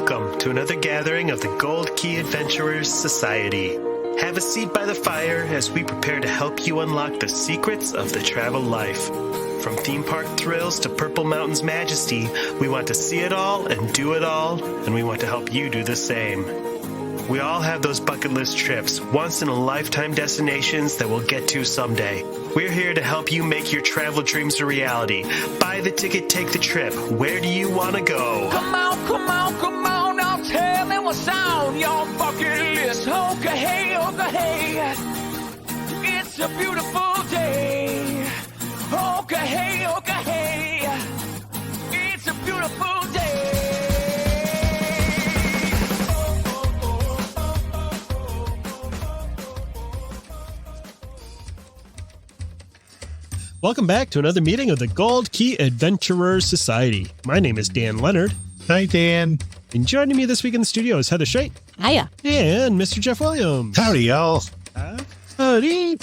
Welcome to another gathering of the Gold Key Adventurers Society. Have a seat by the fire as we prepare to help you unlock the secrets of the travel life. From theme park thrills to Purple Mountain's majesty, we want to see it all and do it all, and we want to help you do the same. We all have those bucket list trips, once-in-a-lifetime destinations that we'll get to someday. We're here to help you make your travel dreams a reality. Buy the ticket, take the trip. Where do you want to go? Come on, now tell me what's on your bucket list. Okay, hey, it's a beautiful day. Okay, hey, it's a beautiful day. Welcome back to another meeting of the Gold Key Adventurers Society. My name is Dan Leonard. Hi, Dan. And joining me this week in the studio is Heather Shea. Hiya. And Mr. Jeff Williams. Howdy, y'all. Howdy.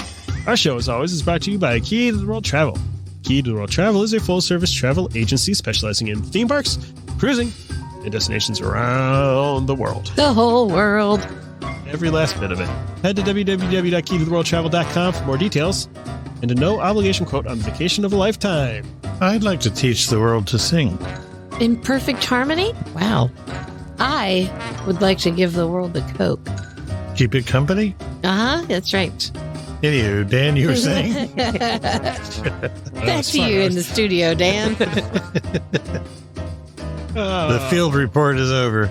Our show, as always, is brought to you by Key to the World Travel. Key to the World Travel is a full-service travel agency specializing in theme parks, cruising, and destinations around the world. The whole world. Every last bit of it. Head to www.keytotheworldtravel.com for more details and a no-obligation quote on the vacation of a lifetime. I'd like to teach the world to sing. In perfect harmony? Wow. I would like to give the world the Coke. Keep it company? Uh-huh, that's right. Anywho, Dan, you were saying? Back to you in the studio, Dan. The field report is over.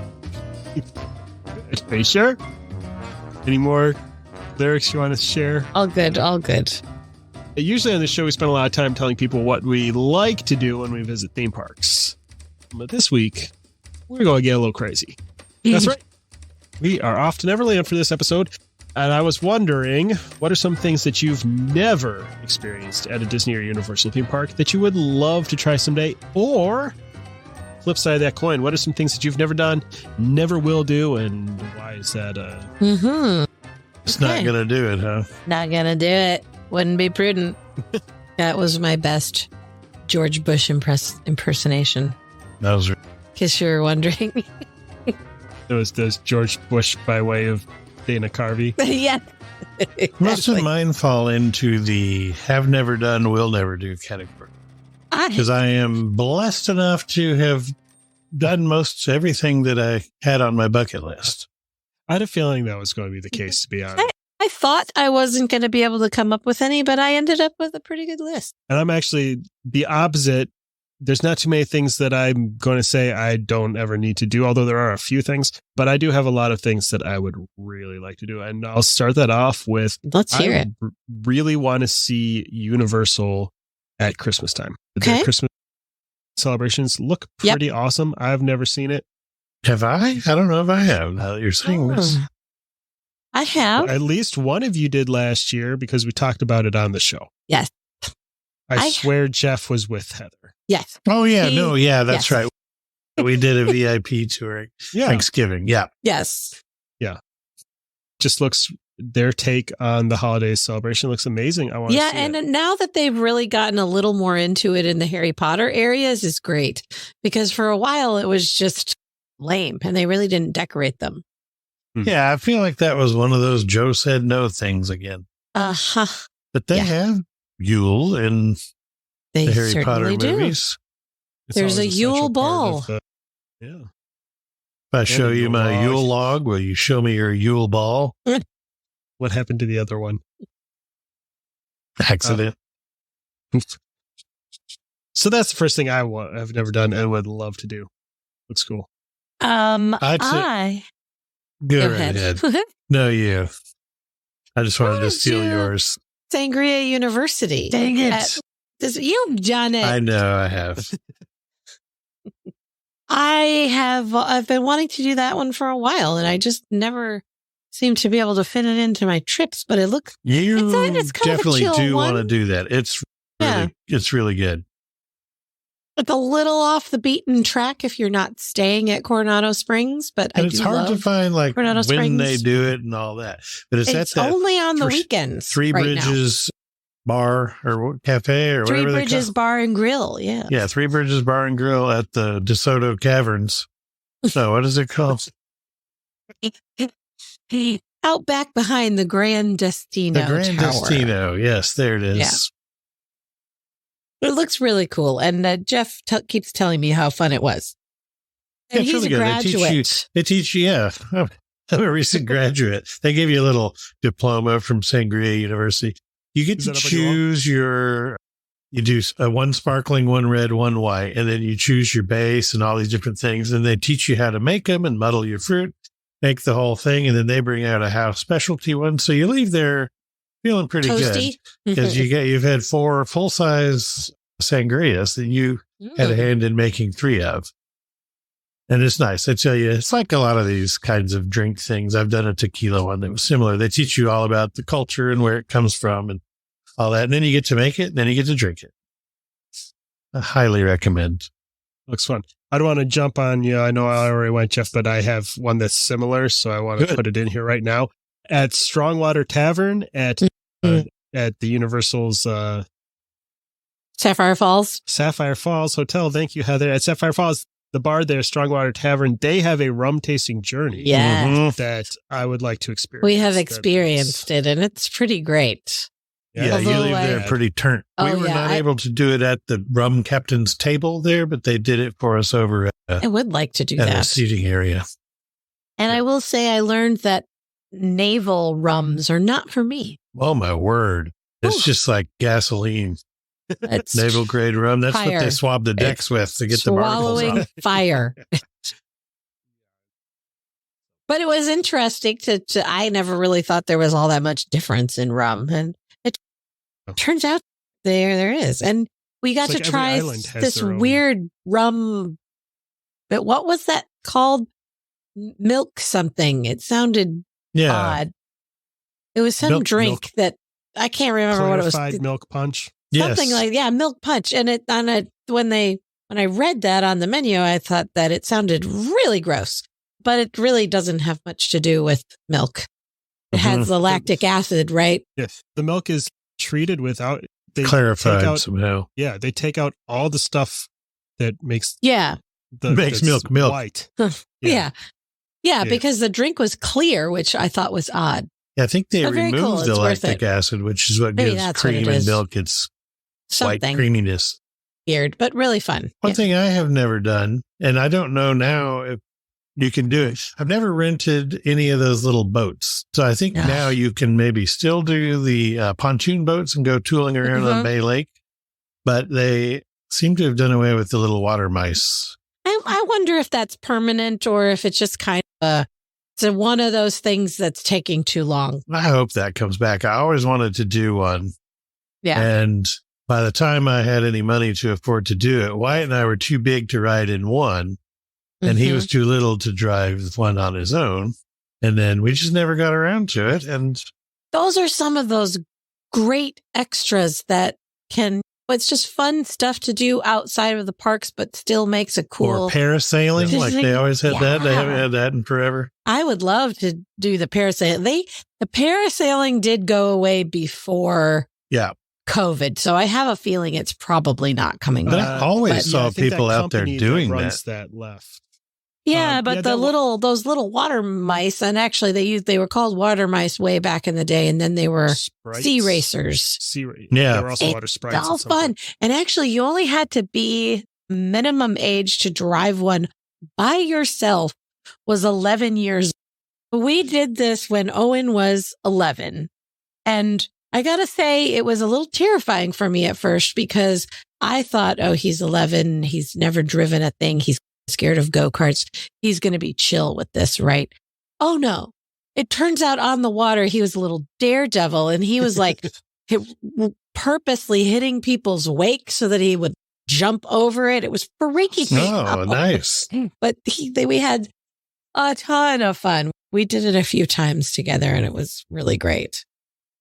Are you sure? Any more lyrics you want to share? All good, all good. Usually on the show, we spend a lot of time telling people what we like to do when we visit theme parks. But this week, we're going to get a little crazy. That's right. We are off to Neverland for this episode. And I was wondering, what are some things that you've never experienced at a Disney or Universal theme park that you would love to try someday? Or, flip side of that coin, what are some things that you've never done, never will do, and why is that? It's not going to do it, huh? Not going to do it. Wouldn't be prudent. That was my best George Bush impersonation. That was In case you were wondering. Those George Bush by way of Dana Carvey. Yeah. Most of mine fall into the have never done, will never do category. Because I am blessed enough to have done most everything that I had on my bucket list. I had a feeling that was going to be the case, to be honest. I thought I wasn't going to be able to come up with any, but I ended up with a pretty good list. And I'm actually the opposite. There's not too many things that I'm going to say I don't ever need to do, although there are a few things. But I do have a lot of things that I would really like to do. And I'll start that off with, let's hear it. Really want to see Universal at Christmas time. Okay. Their Christmas celebrations look pretty awesome. I've never seen it. Have I? I don't know if I have, now that you're saying this. I have. Well, at least one of you did last year because we talked about it on the show. Yes. I swear Jeff was with Heather. Yes. Oh, yeah. That's right. We did a VIP tour Thanksgiving. Yeah. Yes. Yeah. Just looks, their take on the holiday celebration looks amazing. I want to see and it. now that they've really gotten a little more into it in the Harry Potter areas is great. Because for a while it was just lame and they really didn't decorate them. Yeah, I feel like that was one of those Joe said no things again. Uh-huh. But they have Yule in They the Harry Potter certainly do. movies. It's There's always a Yule central part ball. of yeah. If I show you my Yule log, will you show me your Yule ball? What happened to the other one? Accident. So that's the first thing I've never done and would love to do. Looks cool. Go right ahead. No, you. I just wanted to steal yours. Sangria University. Dang it. You've done it. I know I have. I've been wanting to do that one for a while, and I just never seem to be able to fit it into my trips. But it looks it's kind definitely of a chill do one. want to do that. It's really good. It's a little off the beaten track if you're not staying at Coronado Springs, but it's hard to find like Coronado when Springs. they do it and all that. But it's at that only on the weekends. Three right Bridges bar or cafe or Three whatever Bridges Bar and Grill. Yeah. Yeah, Three Bridges Bar and Grill at the DeSoto Caverns. No, what is it called? Out back behind the Grand Destino The Grand Tower. Destino. Yes, there it is. Yeah. It looks really cool. And Jeff keeps telling me how fun it was. And he's really a good. graduate. They teach you, yeah. I'm a recent graduate. They give you a little diploma from Sangria University. You get to choose you do one sparkling, one red, one white, and then you choose your base and all these different things. And they teach you how to make them and muddle your fruit, make the whole thing. And then they bring out a house specialty one. So you leave there feeling pretty Toasty. good because you've had 4 full-size sangrias that you had a hand in making 3 of. And it's nice. I tell you, it's like a lot of these kinds of drink things. I've done a tequila one that was similar. They teach you all about the culture and where it comes from and all that. And then you get to make it, and then you get to drink it. I highly recommend. Looks fun. I don't want to jump on you. I know I already went, Jeff, but I have one that's similar, so I want to put it in here right now. At Strongwater Tavern at the Universal's Sapphire Falls Hotel. Thank you, Heather. At Sapphire Falls, the bar there, Strongwater Tavern, they have a rum tasting journey that I would like to experience. We have experienced it, and it's pretty great. Yeah, you leave there pretty turnt. We were not able to do it at the rum captain's table there, but they did it for us over at I would like to do that. A seating area. And I will say I learned that naval rums are not for me. Oh, my word. It's just like gasoline. It's naval grade rum. That's fire. what they swab the decks with to get the barnacles swallowing off. fire. But it was interesting to I never really thought there was all that much difference in rum. And it turns out there is. And we got to try this weird rum. But what was that called? Milk something. It sounded odd. It was some drink that I can't remember what it was. Milk punch. Something like, milk punch. And when I read that on the menu, I thought that it sounded really gross, but it really doesn't have much to do with milk. It has the lactic acid, right? Yes. The milk is treated without clarified somehow. Yeah. They take out all the stuff that makes makes milk white. Yeah, because the drink was clear, which I thought was odd. Yeah, I think they removed the lactic acid, which is what gives cream and milk its white creaminess. Weird, but really fun. One thing I have never done, and I don't know now if you can do it. I've never rented any of those little boats. So I think now you can maybe still do the pontoon boats and go tooling around on Bay Lake, but they seem to have done away with the little water mice. I wonder if that's permanent or if it's just kind of one of those things that's taking too long. I hope that comes back. I always wanted to do one. Yeah. And by the time I had any money to afford to do it, Wyatt and I were too big to ride in one, and he was too little to drive one on his own. And then we just never got around to it. And those are some of those great extras that it's just fun stuff to do outside of the parks, but still makes a cool. Or parasailing, like they always had that. They haven't had that in forever. I would love to do the parasailing. The parasailing did go away before COVID, so I have a feeling it's probably not coming back. I always saw people out there doing that left. Yeah, but those little water mice, and actually they were called water mice way back in the day, and then they were sea racers. They were also water sprites. It's all fun. And actually, you only had to be minimum age to drive one by yourself was 11 years. We did this when Owen was 11. And I got to say, it was a little terrifying for me at first because I thought, he's 11. He's never driven a thing. He's scared of go-karts. He's going to be chill with this, right? Oh, no. It turns out on the water, he was a little daredevil, and he was like purposely hitting people's wake so that he would jump over it. It was freaking me out. Oh, nice. But we had a ton of fun. We did it a few times together, and it was really great.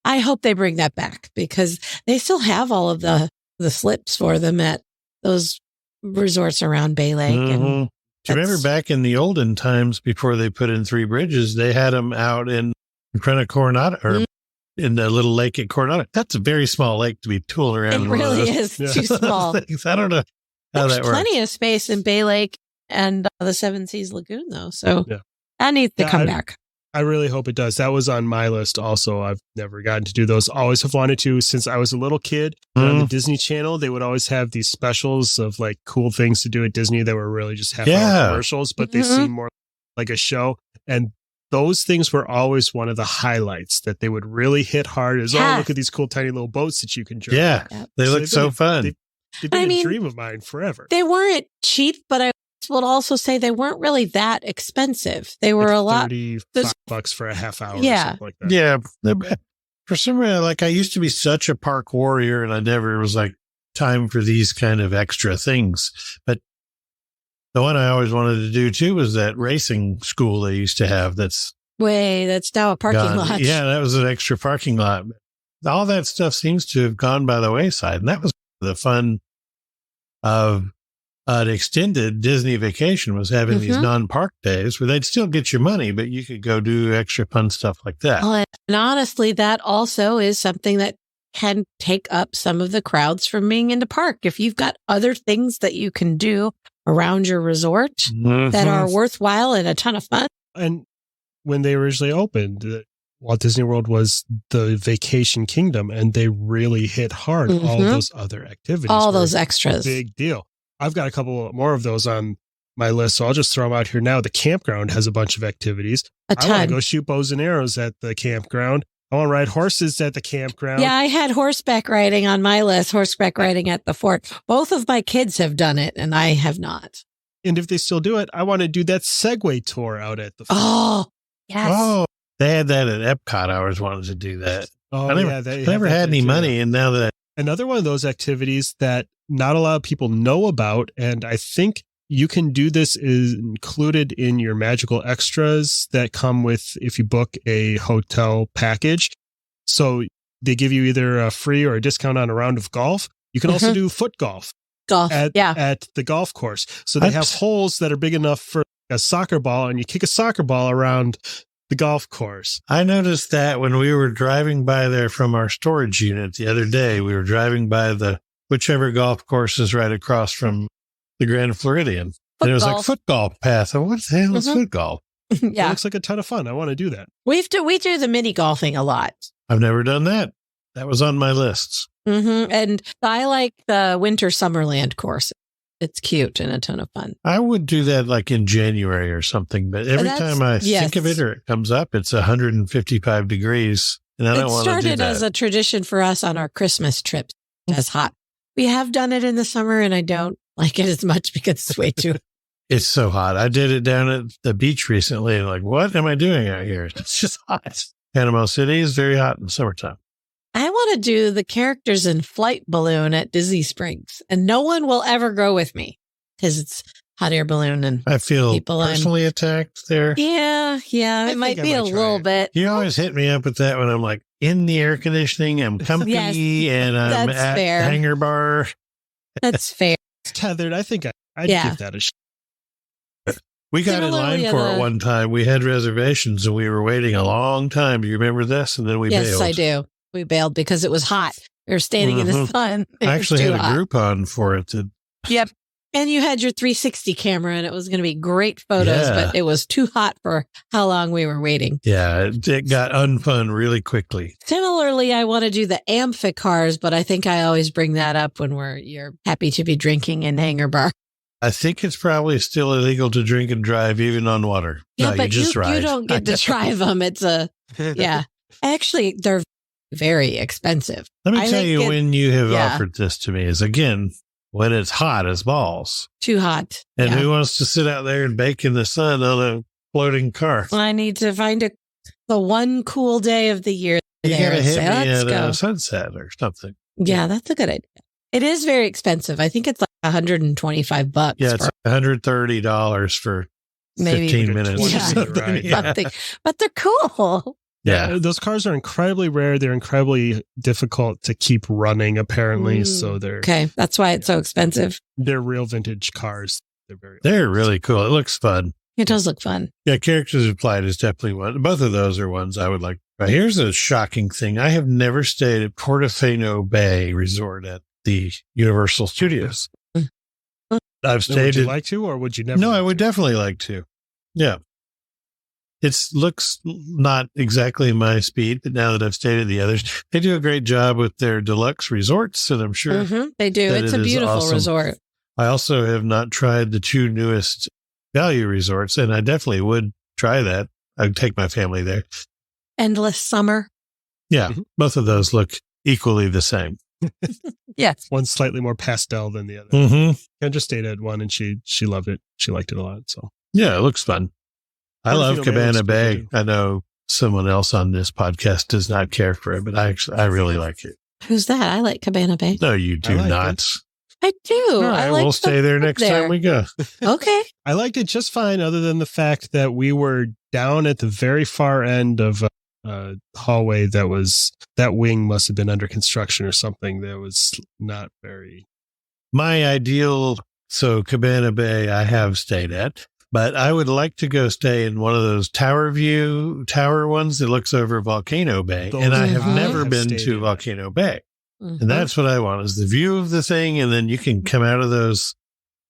I hope they bring that back because they still have all of the slips for them at those resorts around Bay Lake. And do you remember back in the olden times before they put in 3 bridges, they had them out in front of Coronado or in the little lake at Coronado. That's a very small lake to be tooling around. It really is too small. I don't know how There's that works. plenty of space in Bay Lake and the Seven Seas Lagoon, though. So Yeah. that needs to come back. I really hope it does. That was on my list also. I've never gotten to do those. Always have wanted to since I was a little kid. On the Disney Channel, they would always have these specials of like cool things to do at Disney that were really just half-hour commercials, but they seem more like a show. And those things were always one of the highlights that they would really hit hard. Is, oh, look at these cool tiny little boats that you can drive. Yeah, they look so fun. They've been a dream of mine forever. They weren't cheap, but I would also say they weren't really that expensive. They were like a lot. $35 for a half hour. Or something like that. Yeah. For some reason, like I used to be such a park warrior and I never was like time for these kind of extra things. But the one I always wanted to do too was that racing school they used to have. That's now a parking lot. Yeah, that was an extra parking lot. All that stuff seems to have gone by the wayside. And that was the fun of an extended Disney vacation, was having these non-park days where they'd still get your money, but you could go do extra fun stuff like that. Well, and honestly, that also is something that can take up some of the crowds from being in the park. If you've got other things that you can do around your resort that are worthwhile and a ton of fun. And when they originally opened, Walt Disney World was the vacation kingdom, and they really hit hard all those other activities. All those extras. Big deal. I've got a couple more of those on my list, so I'll just throw them out here now. The campground has a bunch of activities. A ton. I want to go shoot bows and arrows at the campground. I want to ride horses at the campground. Yeah, I had horseback riding on my list, horseback riding at the fort. Both of my kids have done it, and I have not. And if they still do it, I want to do that Segway tour out at the fort. Oh, yes. Oh, they had that at Epcot. I always wanted to do that. Oh, I never had any money, and now that another one of those activities that not a lot of people know about, and I think you can do this is included in your magical extras that come with if you book a hotel package. So they give you either a free or a discount on a round of golf. You can also do foot golf. At the golf course. So they have holes that are big enough for a soccer ball, and you kick a soccer ball around the golf course. I noticed that when we were driving by there from our storage unit the other day. We were driving by the whichever golf course is right across from the Grand Floridian. And it was like foot golf path. What the hell is foot golf? Yeah. It looks like a ton of fun. I want to do that. We do the mini golfing a lot. I've never done that. That was on my lists. And I like the winter Summerland course. It's cute and a ton of fun. I would do that like in January or something, but every time I think of it or it comes up, it's 155 degrees. And I don't want to do that. It started as a tradition for us on our Christmas trips. It's hot. We have done it in the summer, and I don't like it as much because it's way too It's so hot. I did it down at the beach recently. And like, what am I doing out here? It's just hot. Panama City is very hot in the summertime. I want to do the characters in Flight Balloon at Disney Springs, and no one will ever go with me because it's hot air balloon and I feel personally attacked there. Yeah. It might be a little bit. You always hit me up with that when I'm like in the air conditioning, I'm comfy and I'm at the hangar bar. That's fair. It's tethered. I think I'd give that a shot. We got in line for it one time. We had reservations and we were waiting a long time. Do you remember this? And then we bailed. Yes, I do. We bailed because it was hot. We were standing in the sun. I actually had a Groupon for it. Yep. And you had your 360 camera and it was going to be great photos, but it was too hot for how long we were waiting. Yeah, it got unfun really quickly. Similarly, I want to do the amphicars, but I think I always bring that up when you're happy to be drinking in Hangar Bar. I think it's probably still illegal to drink and drive even on water. Yeah, no, but you just ride. You don't get to drive them. It's actually, they're very expensive. Let me tell you when you have offered this to me is again, when it's hot as balls. Too hot. And who wants to sit out there and bake in the sun on a floating car? I need to find the one cool day of the year. You got to hit me at sunset or something. Yeah, that's a good idea. It is very expensive. I think it's like $125. Yeah, it's $130 for maybe 15 minutes. Something. But they're cool. Yeah. Those cars are incredibly rare. They're incredibly difficult to keep running, apparently. So they're okay. That's why it's so expensive. They're real vintage cars. They're really cool. It looks fun. It does look fun. Yeah, Characters of Flight is definitely one. Both of those are ones I would like. Right, here's a shocking thing. I have never stayed at Portofino Bay Resort at the Universal Studios. I've stayed. Would you like to, or would you never? No, like I would to? definitely like to. Yeah. It looks not exactly my speed, but now that I've stayed at the others, they do a great job with their deluxe resorts, and I'm sure They do. that It's it a is beautiful awesome. resort. I also have not tried the 2 newest value resorts, and I definitely would try that. I'd take my family there. Endless Summer. Yeah, Mhm. both of those look equally the same. Yes. One's slightly more pastel than the other. Mm-hmm. Kendra stayed at one, and she loved it. She liked it a lot. So Yeah, it looks fun. I love Portofino Bay looks Cabana Bay. pretty, too. I know someone else on this podcast does not care for it, but I really like it. Who's that? I like Cabana Bay. No, you do like not. it. I do. All I right, like we'll the stay there food next time we go. Okay. I liked it just fine, other than the fact that we were down at the very far end of a hallway that wing must have been under construction or something. That was not very. My ideal, so Cabana Bay, I have stayed at, but I would like to go stay in one of those tower ones that looks over Volcano Bay. Those And I have I never have been stayed to in. Volcano Bay. Mhm. And that's what I want is the view of the thing. And then you can come out of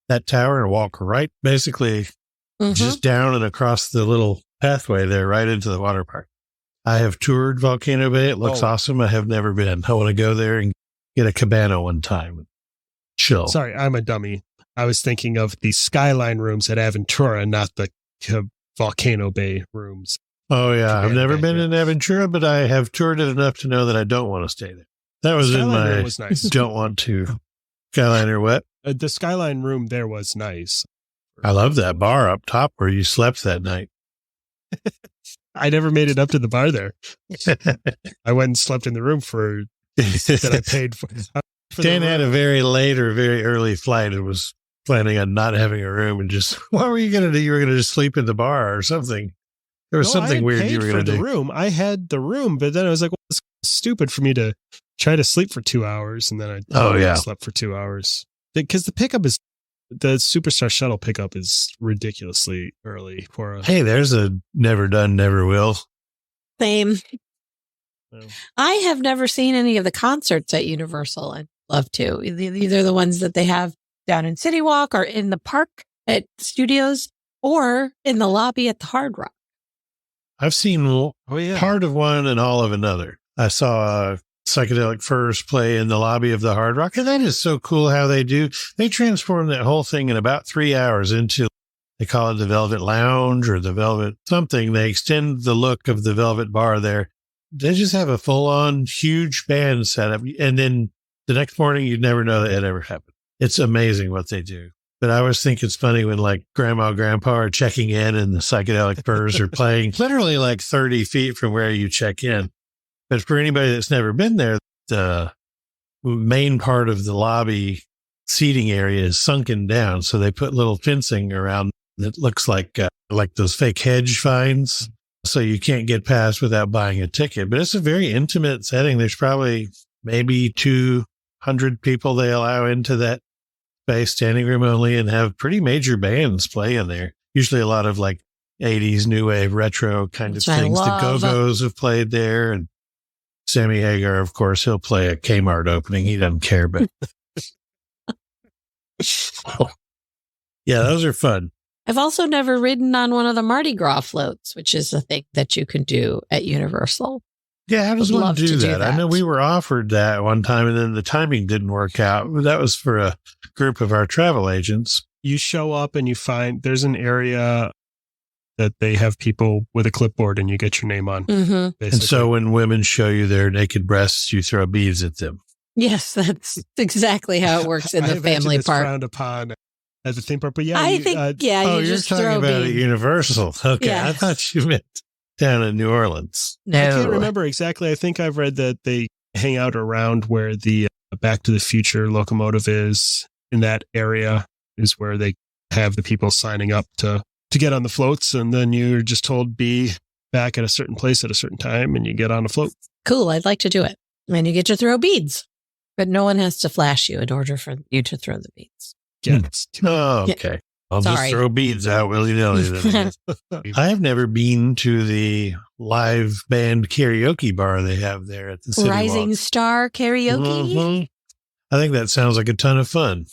that tower and walk right, basically Mhm. just down and across the little pathway there, right into the water park. I have toured Volcano Bay. It looks Oh. awesome. I have never been. I want to go there and get a cabana one time. Chill. Sorry, I'm a dummy. I was thinking of the Skyline rooms at Aventura, not the Volcano Bay rooms. Oh, yeah. I've Cabana never Bay, been yeah. in Aventura, but I have toured it enough to know that I don't want to stay there. That was in Skyline room my was nice. don't want to. Skyline or what? The Skyline room there was nice. I love that bar up top where you slept that night. I never made it up to the bar there. I went and slept in the room that I paid for. Dan had a very late or very early flight and was planning on not having a room and just, what were you going to do? You were going to just sleep in the bar or something. There was something weird you were going to the do. room. I had the room, but then I was like, well, it's stupid for me to try to sleep for 2 hours. And then I slept for 2 hours. Because the Superstar shuttle pickup is ridiculously early for a. Hey, there's a never done, never will. Same. Well. I have never seen any of the concerts at Universal. I'd love to. Either the ones that they have down in City Walk or in the park at Studios or in the lobby at the Hard Rock. I've seen part of one and all of another. I saw Psychedelic Furs play in the lobby of the Hard Rock, and that is so cool how they transform that whole thing in about 3 hours into, they call it the Velvet Lounge or the Velvet something. They extend the look of the Velvet Bar there. They just have a full-on huge band set up, and then the next morning you'd never know that it ever happened. It's amazing what they do. But I always think it's funny when like grandma, grandpa are checking in and the Psychedelic Furs are playing literally like 30 feet from where you check in. But for anybody that's never been there, the main part of the lobby seating area is sunken down. So they put little fencing around that looks like those fake hedge vines. So you can't get past without buying a ticket. But it's a very intimate setting. There's probably maybe 200 people they allow into that space, standing room only, and have pretty major bands play in there. Usually a lot of like 80s new wave retro kind of things. The Go-Go's have played there, and Sammy Hagar, of course, he'll play a Kmart opening. He doesn't care, but yeah, those are fun. I've also never ridden on one of the Mardi Gras floats, which is a thing that you can do at Universal. Yeah, how does Would one love do to do that? I that. know we were offered that one time, and then the timing didn't work out. That was for a group of our travel agents. You show up and you find there's an area that they have people with a clipboard and you get your name on. Mm-hmm. Basically. And so when women show you their naked breasts, you throw beads at them. Yes, that's exactly how it works in I the imagine family it's park. frowned upon at the theme park, but yeah, I think, you Oh, you you're just talking throw about at beads. Universal. Okay, I Yes. thought you meant down in New Orleans. I can't remember exactly. I think I've read that they hang out around where the Back to the Future locomotive is. In that area is where they have the people signing up to get on the floats, and then you're just told be back at a certain place at a certain time, and you get on a float. Cool. I'd like to do it. And you get to throw beads, but no one has to flash you in order for you to throw the beads. Yeah, it's Oh, okay. I'll just Sorry. throw beads out willy-nilly. Then. I have never been to the live band karaoke bar they have there at the City Rising Walk. Star Karaoke. Mhm. I think that sounds like a ton of fun.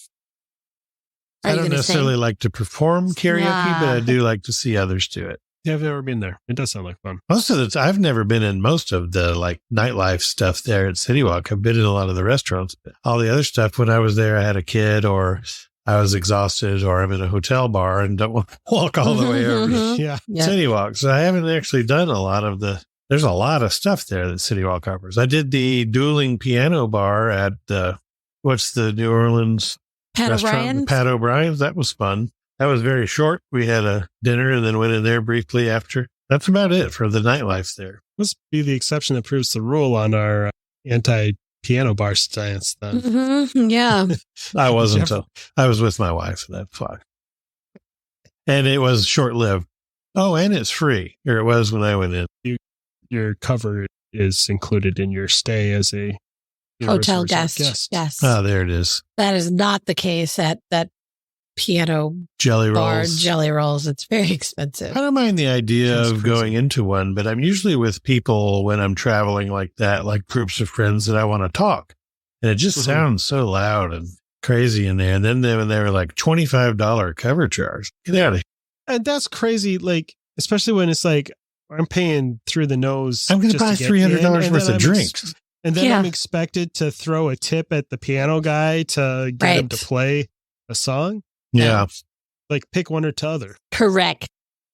I don't necessarily like to perform karaoke, but I do like to see others do it. Yeah, I've never been there. It does sound like fun. Most of the time, I've never been in most of the like nightlife stuff there at City Walk. I've been in a lot of the restaurants. But all the other stuff, when I was there, I had a kid or I was exhausted or I'm in a hotel bar and don't want to walk all the way over to City Walk. So I haven't actually done a lot of there's a lot of stuff there that City Walk offers. I did the dueling piano bar at what's the New Orleans Pat restaurant? O'Brien's? Pat O'Brien's. That was fun. That was very short. We had a dinner and then went in there briefly after. That's about it for the nightlife there. Must be the exception that proves the rule on our anti-piano bar stance then. Mm-hmm. Yeah. I wasn't. I was with my wife. So that's fine. And it was short-lived. Oh, and it's free. Or it was when I went in. Your cover is included in your stay as a hotel guest. Yes. Oh, there it is. That is not the case at that piano jelly bar, rolls. Jelly rolls. It's very expensive. I don't mind the idea of going into one, but I'm usually with people when I'm traveling like that, like groups of friends that I want to talk. And it just sounds so loud and crazy in there. And then when they were like $25 cover charge, get out of here. And that's crazy. Like, especially when it's like, I'm paying through the nose. I'm going to buy $300 worth of drinks. And then I'm expected to throw a tip at the piano guy to get him to play a song. Yeah. Like pick one or t'other. Correct.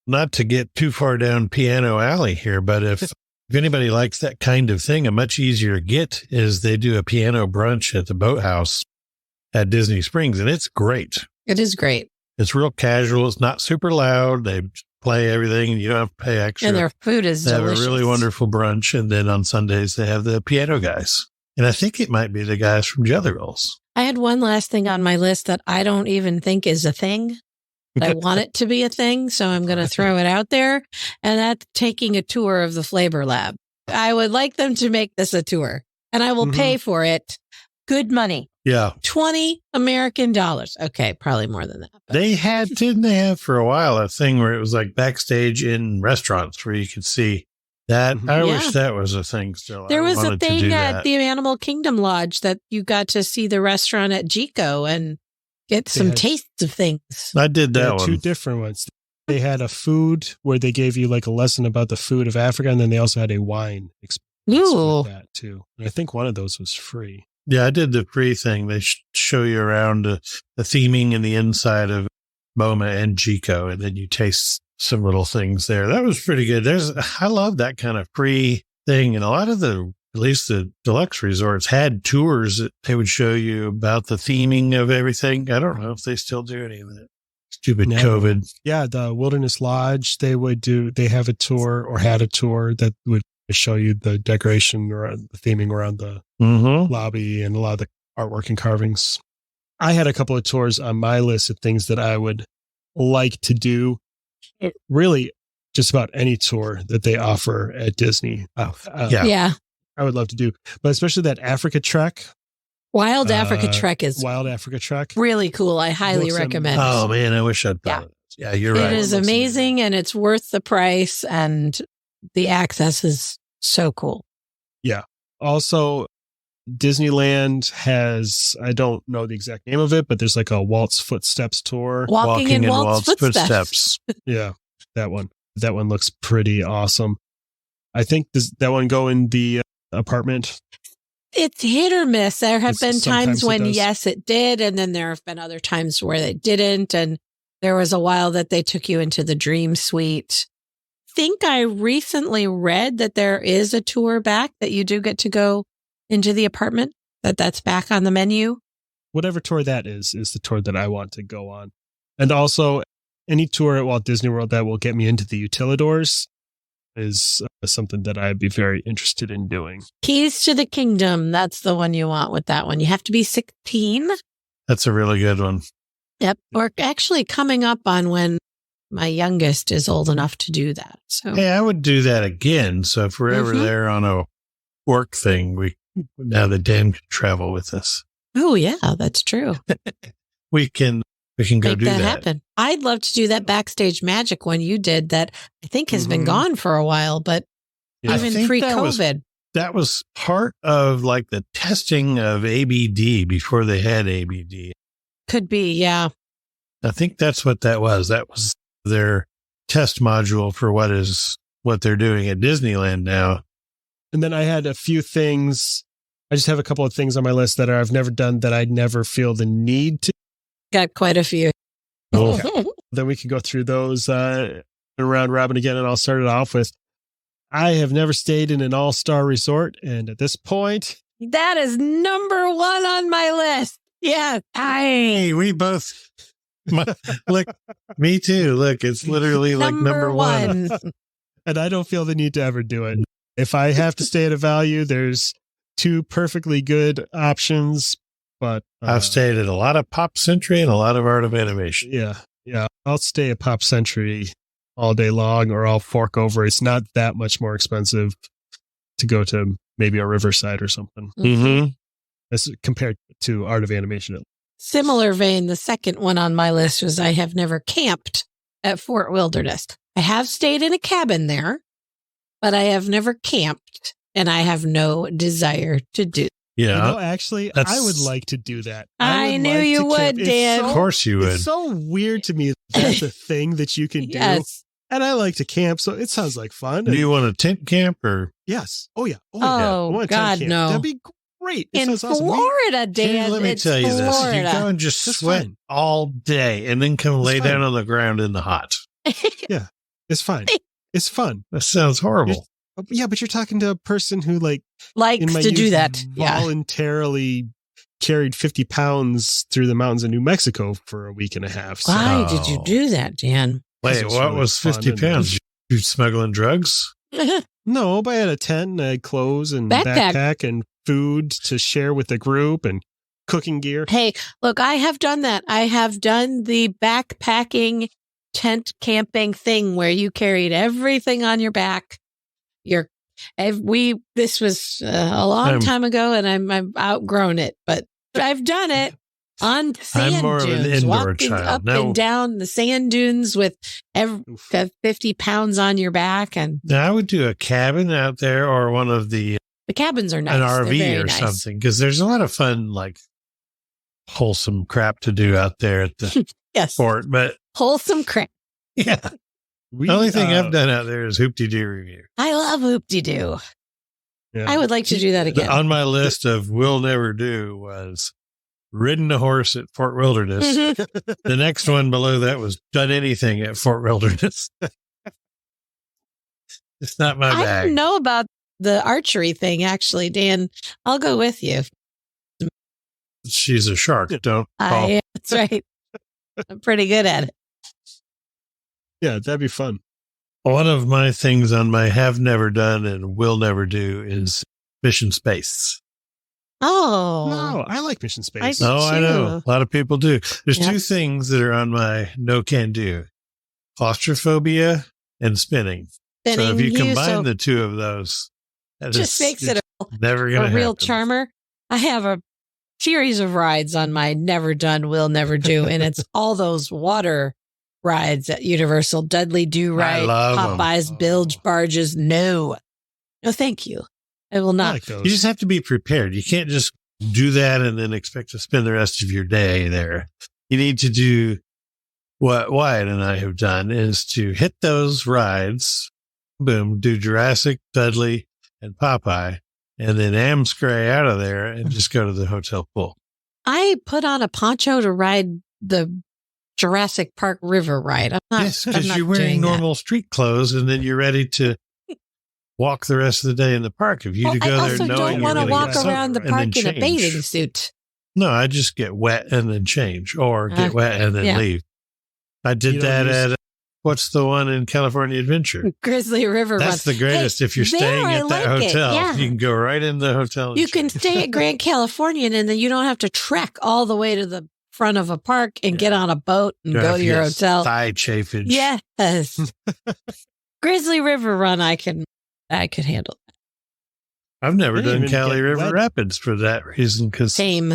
Not to get too far down piano alley here, but if anybody likes that kind of thing, a much easier get is they do a piano brunch at the Boathouse at Disney Springs, and it's great. It is great. It's real casual. It's not super loud. They play everything, and you don't have to pay extra. And their food is delicious. They have a really wonderful brunch, and then on Sundays they have the piano guys. And I think it might be the guys from Jelly Rolls. I had one last thing on my list that I don't even think is a thing. I want it to be a thing, so I'm going to throw it out there. And that's taking a tour of the Flavor Lab. I would like them to make this a tour, and I will pay for it. Good money. Yeah. $20 American. Okay, probably more than that. But. Didn't they have for a while a thing where it was like backstage in restaurants where you could see that? I wish that was a thing still. There was a thing at the Animal Kingdom Lodge that you got to see the restaurant at Jico and get some tastes of things. I did that one. Two different ones. They had a food where they gave you like a lesson about the food of Africa, and then they also had a wine experience with that too. And I think one of those was free. Yeah, I did the free thing. They show you around the theming in the inside of MoMA and Jico, and then you taste some little things there. That was pretty good. I love that kind of free thing. And a lot of at least the deluxe resorts had tours that they would show you about the theming of everything. I don't know if they still do any of that. Stupid COVID. Yeah, the Wilderness Lodge, they have a tour or had a tour that would show you the decoration or the theming around the lobby and a lot of the artwork and carvings. I had a couple of tours on my list of things that I would like to do. Really, just about any tour that they offer at Disney. Yeah. I would love to do, but especially that Africa Trek. Wild Africa Trek is really cool. I highly recommend. Oh man, I wish I'd thought of it. Yeah, you're right. It is amazing and it's worth the price, and the access is so cool. Yeah. Also, Disneyland has, I don't know the exact name of it, but there's like a Walt's Footsteps tour. Walking in Walt's Footsteps. Yeah, that one. That one looks pretty awesome. I think, does that one go in the apartment? It's hit or miss. There have been times when, yes, it did. And then there have been other times where they didn't. And there was a while that they took you into the Dream Suite. I think I recently read that there is a tour back that you do get to go into the apartment, that's back on the menu. Whatever tour that is the tour that I want to go on. And also any tour at Walt Disney World that will get me into the Utilidors is something that I'd be very interested in doing. Keys to the Kingdom. That's the one you want with that one. You have to be 16. That's a really good one. Yep. We're actually coming up on when my youngest is old enough to do that. So hey, I would do that again. So if we're ever there on a work thing, now that Dan can travel with us. Oh yeah, that's true. we can go make do that. Happen. I'd love to do that Backstage Magic one you did that I think has been gone for a while, but even pre-COVID. That was part of like the testing of ABD before they had ABD. Could be, yeah. I think that's what that was. That was their test module for what they're doing at Disneyland now. And then I had a few things. I just have a couple of things on my list that I've never done that I never feel the need to. Got quite a few. Okay. Then we can go through those round robin again, and I'll start it off with, I have never stayed in an all-star resort, and at this point... That is number one on my list. Yeah. Hey, we both... Look, me too. Look, it's literally like number one. And I don't feel the need to ever do it. If I have to stay at a value, there's 2 perfectly good options, but... I've stayed at a lot of Pop Century and a lot of Art of Animation. Yeah. I'll stay at Pop Century all day long, or I'll fork over. It's not that much more expensive to go to maybe a Riverside or something. Mm-hmm. As compared to Art of Animation. Similar vein, the second one on my list was I have never camped at Fort Wilderness. I have stayed in a cabin there, but I have never camped, and I have no desire to do. Yeah. Actually, I would like to do that. I knew you would, Dan. Of course you would. It's so weird to me that that's a thing that you can do. Yes. And I like to camp, so it sounds like fun. Do you want a tent camp or? Yes. Oh, yeah. Oh, I want a God, tent camp. no. That'd be great. It In sounds awesome. Florida, Dan. Let me tell you this. You go and just That's sweat fine. all day and then come lay down on the ground in the hot. Yeah. It's fine. It's fun. That sounds horrible. Yeah, but you're talking to a person who likes to do that. Yeah. Voluntarily carried 50 pounds through the mountains of New Mexico for a week and a half. So. Why did you do that, Dan? Wait, what really was 50 fun pounds? You smuggling drugs? No, but I had a tent and I had clothes and Backpack. backpack and food to share with the group and cooking gear. Hey, look, I have done that. I have done the backpacking tent camping thing where you carried everything on your back. This was a long time ago, and I'm outgrown it, but I've done it on sand more dunes, of an indoor walking child. up No. and down the sand dunes with 50 pounds on your back, and Now, I would do a cabin out there or one of the the cabins are nice. an They're RV very or nice. something, because there's a lot of fun, like wholesome crap to do out there at the Yes, fort. But wholesome crap. yeah, the only thing I've done out there is Hoop-de-Doo review. I love hoop-de-doo. Yeah. I would like to do that again. On my list of will never do was ridden a horse at Fort Wilderness. The next one below that was done anything at Fort Wilderness. It's not my I bag. don't know about the archery thing, actually, Dan. I'll go with you. She's a shark. Don't call. That's right. I'm pretty good at it. Yeah, that'd be fun. One of my things on my have never done and will never do is Mission Space. Oh, No, I like Mission Space. I- Oh, I know. A lot of people do. There's Yep. 2 things that are on my no can do: claustrophobia and spinning. So if you combine the 2 of those, that just is- makes it never going a to real happen. charmer. I have a series of rides on my never done, will never do, and it's all those water rides at Universal. Dudley Do Right, love 'em. Popeyes, bilge barges. No, thank you. I will I not. like those. You just have to be prepared. You can't just do that and then expect to spend the rest of your day there. You need to do what Wyatt and I have done, is to hit those rides, boom, do Jurassic, Dudley, and Popeye, and then amscray out of there and just go to the hotel pool. I put on a poncho to ride the Jurassic Park River ride. I'm not. Yes, I'm because not you're wearing doing that. normal street clothes and then you're ready to walk the rest of the day in the park. If you to Well, go I there also knowing don't you're want to gonna walk get around the soaked and park then in a bathing change. suit. No, I just get wet and then change, or get wet and then yeah. leave. I did You don't that use- at what's the one in California Adventure? Grizzly River That's Run. the greatest. Hey, If you're there, staying I at that like it. hotel, Yeah. you can go right in the hotel. And You can change. stay at Grand Californian, and then you don't have to trek all the way to the front of a park and get on a boat and Don't go have to your get hotel. Thigh chafage. Yes. Grizzly River Run, I could handle. I've never I didn't done even Cali get River wet. Rapids for that reason. Because Same.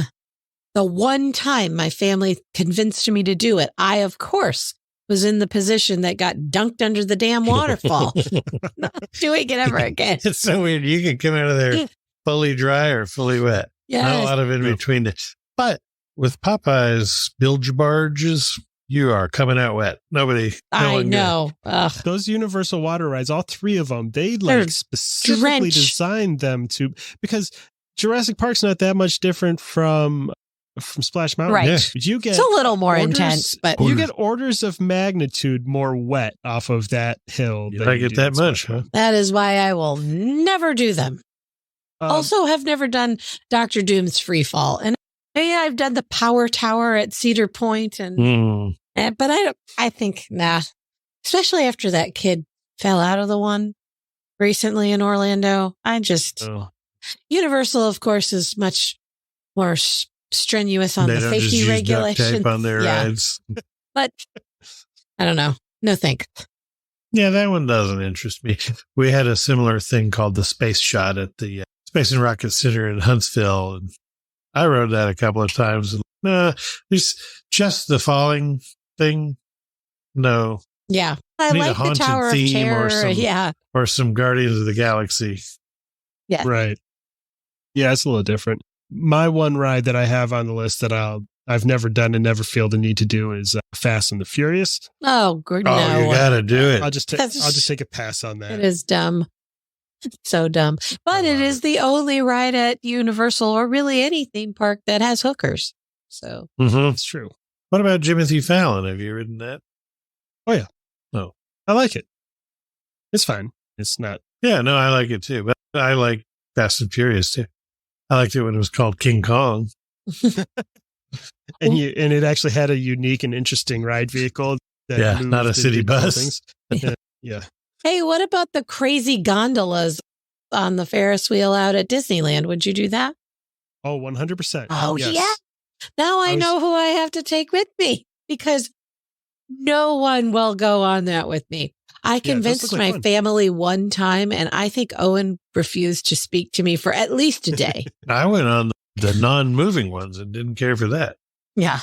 The one time my family convinced me to do it, I, of course, was in the position that got dunked under the damn waterfall. Not doing it ever again. it's so weird. You can come out of there fully dry or fully wet. Not a Yes. lot of in between. But with Popeye's bilge barges, you are coming out wet. No I one know. Ugh. Those Universal water rides, all three of them, they like specifically drenched. designed them to, because Jurassic Park's not that much different from Splash Mountain. Right. Yeah. But you get It's a little more orders- intense, but you get orders of magnitude more wet off of that hill. You than like you it do that in Splash much, huh? Mountain. that is why I will never do them. Also, have never done Dr. Doom's free fall. And I've done the Power Tower at Cedar Point, and but I think, nah. Especially after that kid fell out of the one recently in Orlando. Universal, of course, is much more strenuous on They the don't just safety use duct regulations. tape on their Yeah. rides. But I don't know. No thanks. Yeah, that one doesn't interest me. We had a similar thing called the Space Shot at the Space and Rocket Center in Huntsville. And I rode that a couple of times. There's just the falling thing. No. Yeah. I Need a like the haunted Tower of theme or Terror. some- Yeah. Or some Guardians of the Galaxy. Yeah. Right. Yeah, it's a little different. My one ride that I have on the list that I've never done and never feel the need to do is Fast and the Furious. Oh, good. Oh, No. you gotta do it. I'll just take a pass on that. It is dumb. It's so dumb. But it is the only ride at Universal or really any theme park that has hookers. So It's true. What about Jimothy Fallon? Have you ridden that? Oh yeah. Oh, I like it. It's fine. It's not. yeah, no, I like it too. But I like Fast and Furious too. I liked it when it was called King Kong. And it actually had a unique and interesting ride vehicle. That moved not a and city did cool bus. things. Yeah. hey, what about the crazy gondolas on the Ferris wheel out at Disneyland? Would you do that? Oh, 100%. Oh, Yes. yeah. Now I know who I have to take with me because no one will go on that with me. I those convinced look like my fun. family one time, and I think Owen refused to speak to me for at least a day. I went on the non-moving ones and didn't care for that. Yeah.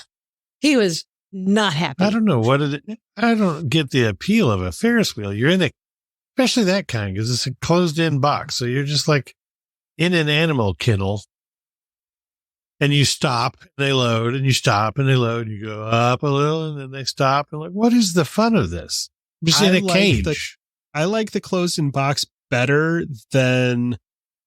He was not happy. I don't know I don't get the appeal of a Ferris wheel. You're in especially that kind, because it's a closed-in box. So you're just like in an animal kennel, and you stop, and they load, and you stop, and they load. You go up a little, and then they stop. And like, what is the fun of this? Just in a cage. I like the closed-in box better than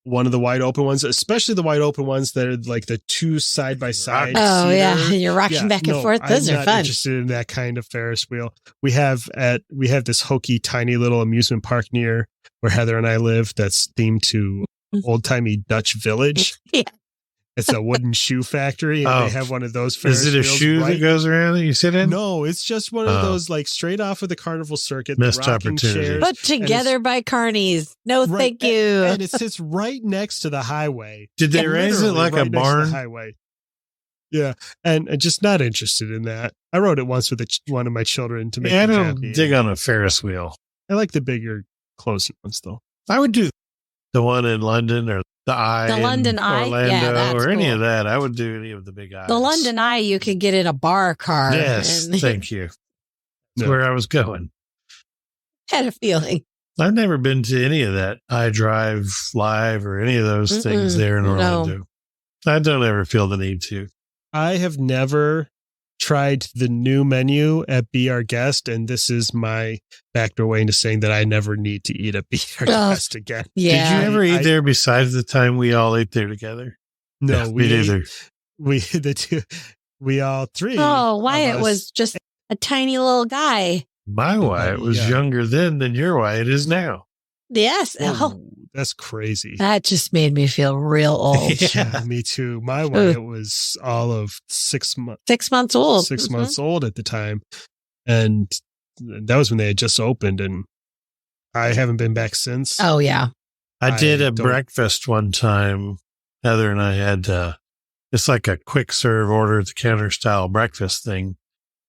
one of the wide open ones, especially the wide open ones that are like the two side by side. Oh, yeah. You're rocking back and forth. Those I'm are not fun. interested in that kind of Ferris wheel. We have this hokey, tiny little amusement park near where Heather and I live that's themed to old timey Dutch village. Yeah. It's a wooden shoe factory, and they have one of those Ferris Is it a wheels shoe that goes around that you sit in? No, it's just one of those like straight off of the carnival circuit. Missed the rocking opportunity. chairs, Put together by carnies. No, right- thank you. And it sits right next to the highway. Did they raise it Literally like right a next to the barn? highway. Yeah, and just not interested in that. I rode it once with one of my children to make I them don't happy. dig on a Ferris wheel. I like the bigger, closed ones though. I would do the one in London or the Eye, The in London Eye? Orlando, Yeah, that's or any cool. of that. I would do any of the big eyes. The London Eye, you could get in a bar car. Yes, and thank you. That's No. where I was going. had a feeling. I've never been to any of that iDrive Live or any of those things there in no. Orlando. I don't ever feel the need to. I have never tried the new menu at Be Our Guest, and this is my backdoor way into saying that I never need to eat at Be Our Guest again. Yeah. Did you ever eat I- there besides the time we all ate there together? No, Yeah, me neither. We all three. Oh, of Wyatt us- was just a tiny little guy. My Wyatt was Yeah. younger then than your Wyatt is now. Yes. Oh, Oh, that's crazy. that just made me feel real old. Yeah, me too. My Wyatt was all of 6 months. 6 months old. 6 Mhm. months old at the time, and that was when they had just opened, and I haven't been back since. Oh, yeah. I did I a don't- breakfast one time. Heather and I had it's like a quick serve order at the counter style breakfast thing.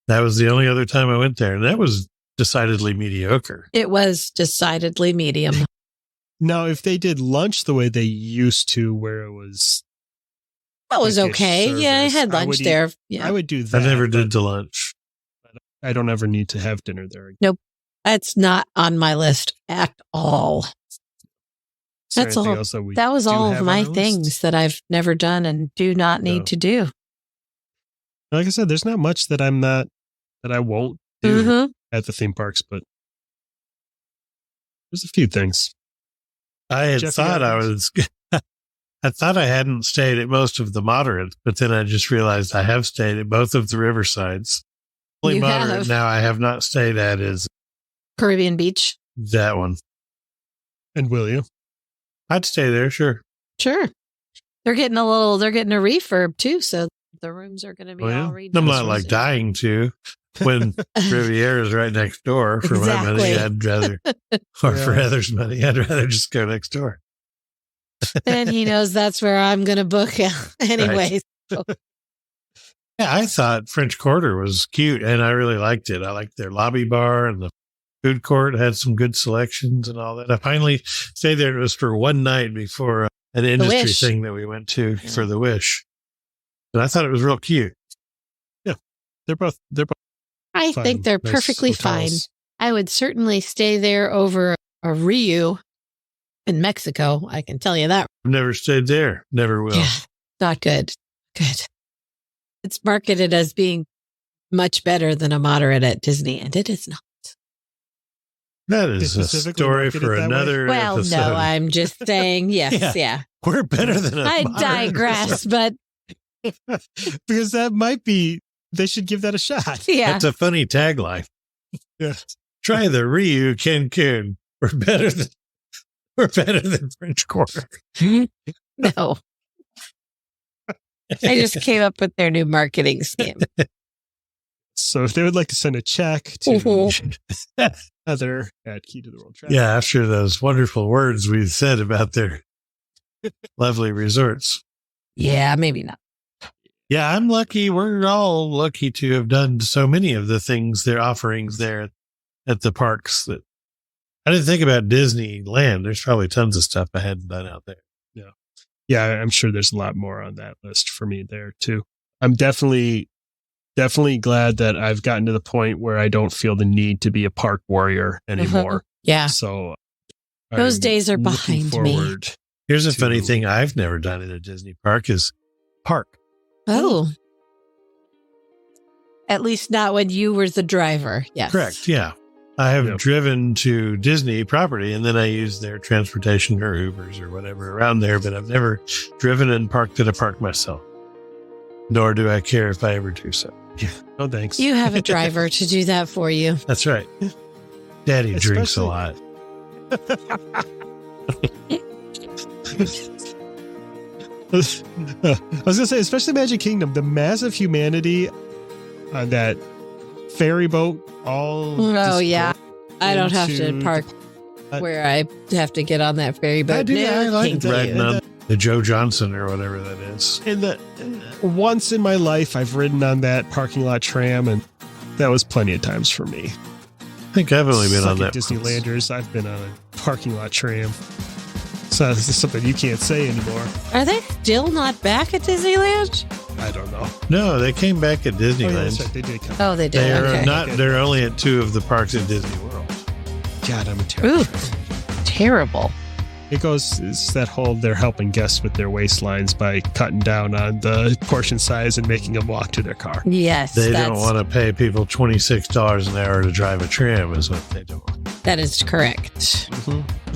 That was the only other time I went there, and that was decidedly mediocre. It was decidedly medium. Now, if they did lunch the way they used to, where it was, That was Like a okay. Yeah, I service, had I lunch would eat- there. Yeah. I would do that. I never but did to lunch. I don't ever need to have dinner there again. That's not on my list at all. Is there That's anything all. else that we That was do all have of on my our list? things that I've never done and do not need No. to do. Like I said, there's not much that I'm not that I won't do at the theme parks, but there's a few things. I had Jeffy thought Evans. I thought I hadn't stayed at most of the moderates, but then I just realized I have stayed at both of the Riversides. Only You moderate have. now I have not stayed at is Caribbean Beach. that one. And will you? I'd stay there, sure. Sure. They're getting a refurb too, so the rooms are going to be Oh, yeah? all redone. I'm not like dying to when Riviera is right next door. For my money, Exactly. I'd rather, or for Yeah. Heather's money, I'd rather just go next door. And he knows that's where I'm going to book anyways. Yeah, I thought French Quarter was cute, and I really liked it. I liked their lobby bar, and the food court had some good selections and all that. I finally stayed there. It was for one night before an industry Wish. thing that we went to for the Wish. And I thought it was real cute. They're both I fine. think they're Nice perfectly hotels. fine. I would certainly stay there over a Rio in Mexico. I can tell you that. I've never stayed there. Never will. Yeah, not good. Good. It's marketed as being much better than a moderate at Disney, and it is not. That is They a specifically story market it for that way? Well, another episode. no, I'm just saying, yes, Yeah. yeah. We're better than a I moderate digress, but because that might be. They should give that a shot. yeah. That's a funny tagline. Yeah. Try the Ryu Cancun. We're better than French Quarter. No. I just came up with their new marketing scheme. So if they would like to send a check to Mhm. Heather at Key to the World Travel. Yeah, after those wonderful words we said about their lovely resorts. Yeah, maybe not. Yeah, I'm lucky. We're all lucky to have done so many of the things, their offerings there at the parks that I didn't think about Disneyland. There's probably tons of stuff I hadn't done out there. Yeah, I'm sure there's a lot more on that list for me there too. I'm definitely glad that I've gotten to the point where I don't feel the need to be a park warrior anymore. Yeah. So Those I'm days are looking behind me. forward. Here's a To- funny thing I've never done at a Disney park is park. Oh. At least not when you were the driver. Yes. Correct. Yeah. I have Yep. driven to Disney property and then I use their transportation or Ubers or whatever around there, but I've never driven and parked at a park myself. Nor do I care if I ever do so. No thanks. You have a driver to do that for you. That's right. Daddy drinks a Especially- lot. I was gonna say, especially Magic Kingdom, the massive humanity on that ferry boat. All Oh, yeah. I don't have to into park where I have to get on that ferry boat. I do. I like Kingdom. riding on the Joe Johnson or whatever that is. Once in my life, I've ridden on that parking lot tram, and that was plenty of times for me. I think I've only been on Suck it, that. Disneylanders. I've been on a parking lot tram. So this is something you can't say anymore. Are they still not back at Disneyland? I don't know. No, they came back at Oh, yeah, Disneyland. that's right. They did come. Oh, they did. They're Okay. not. Okay. They're only at 2 of the parks at Disney World. God, I'm a terrible. Ooh, driver. terrible. It goes, it's that whole they're helping guests with their waistlines by cutting down on the portion size and making them walk to their car. Yes, They don't want to pay people $26 an hour to drive a tram, is what they don't. that is correct.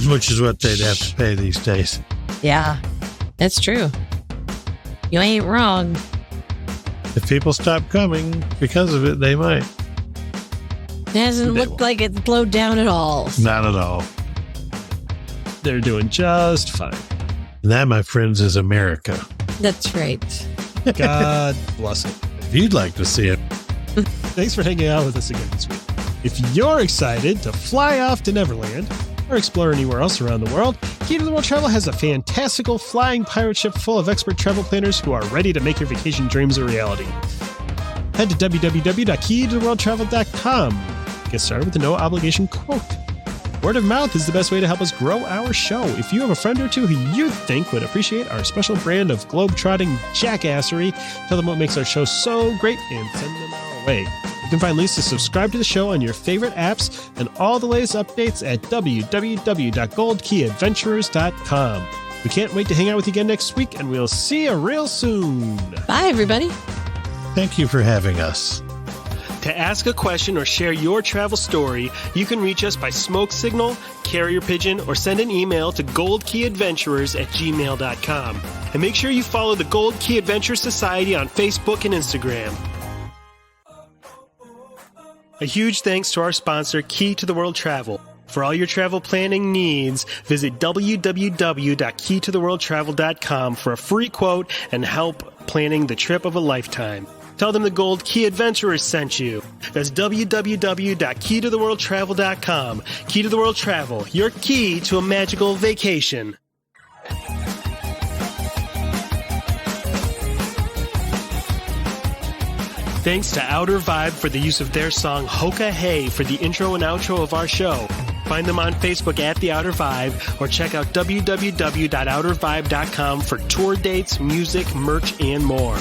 Which is what they'd have to pay these days. Yeah, that's true. You ain't wrong. If people stop coming because of it, they might. It hasn't They looked won't. like it's slowed down at all. Not at all. They're doing just fine. And that, my friends, is America. That's right. God bless it. If you'd like to see it, Thanks for hanging out with us again this week. If you're excited to fly off to Neverland or explore anywhere else around the world, Key to the World Travel has a fantastical flying pirate ship full of expert travel planners who are ready to make your vacation dreams a reality. Head to www.keytotheworldtravel.com. Get started with a no obligation quote. Word of mouth is the best way to help us grow our show. If you have a friend or two who you think would appreciate our special brand of globe-trotting jackassery, tell them what makes our show so great and send them our way. You can find links to subscribe to the show on your favorite apps and all the latest updates at www.goldkeyadventurers.com. We can't wait to hang out with you again next week, and we'll see you real soon. Bye, everybody. thank you for having us. To ask a question or share your travel story, you can reach us by smoke signal, carrier pigeon, or send an email to goldkeyadventurers@gmail.com. And make sure you follow the Gold Key Adventure Society on Facebook and Instagram. A huge thanks to our sponsor, Key to the World Travel. For all your travel planning needs, visit www.keytotheworldtravel.com for a free quote and help planning the trip of a lifetime. Tell them the Gold Key Adventurers sent you. That's www.keytotheworldtravel.com. Key to the World Travel, your key to a magical vacation. Thanks to Outer Vibe for the use of their song Hoka Hey for the intro and outro of our show. Find them on Facebook at The Outer Vibe or check out www.outervibe.com for tour dates, music, merch, and more.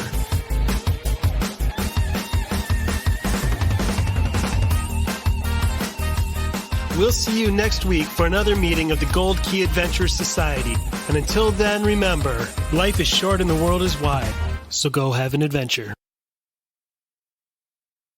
We'll see you next week for another meeting of the Gold Key Adventure Society. And until then, remember, life is short and the world is wide, so go have an adventure.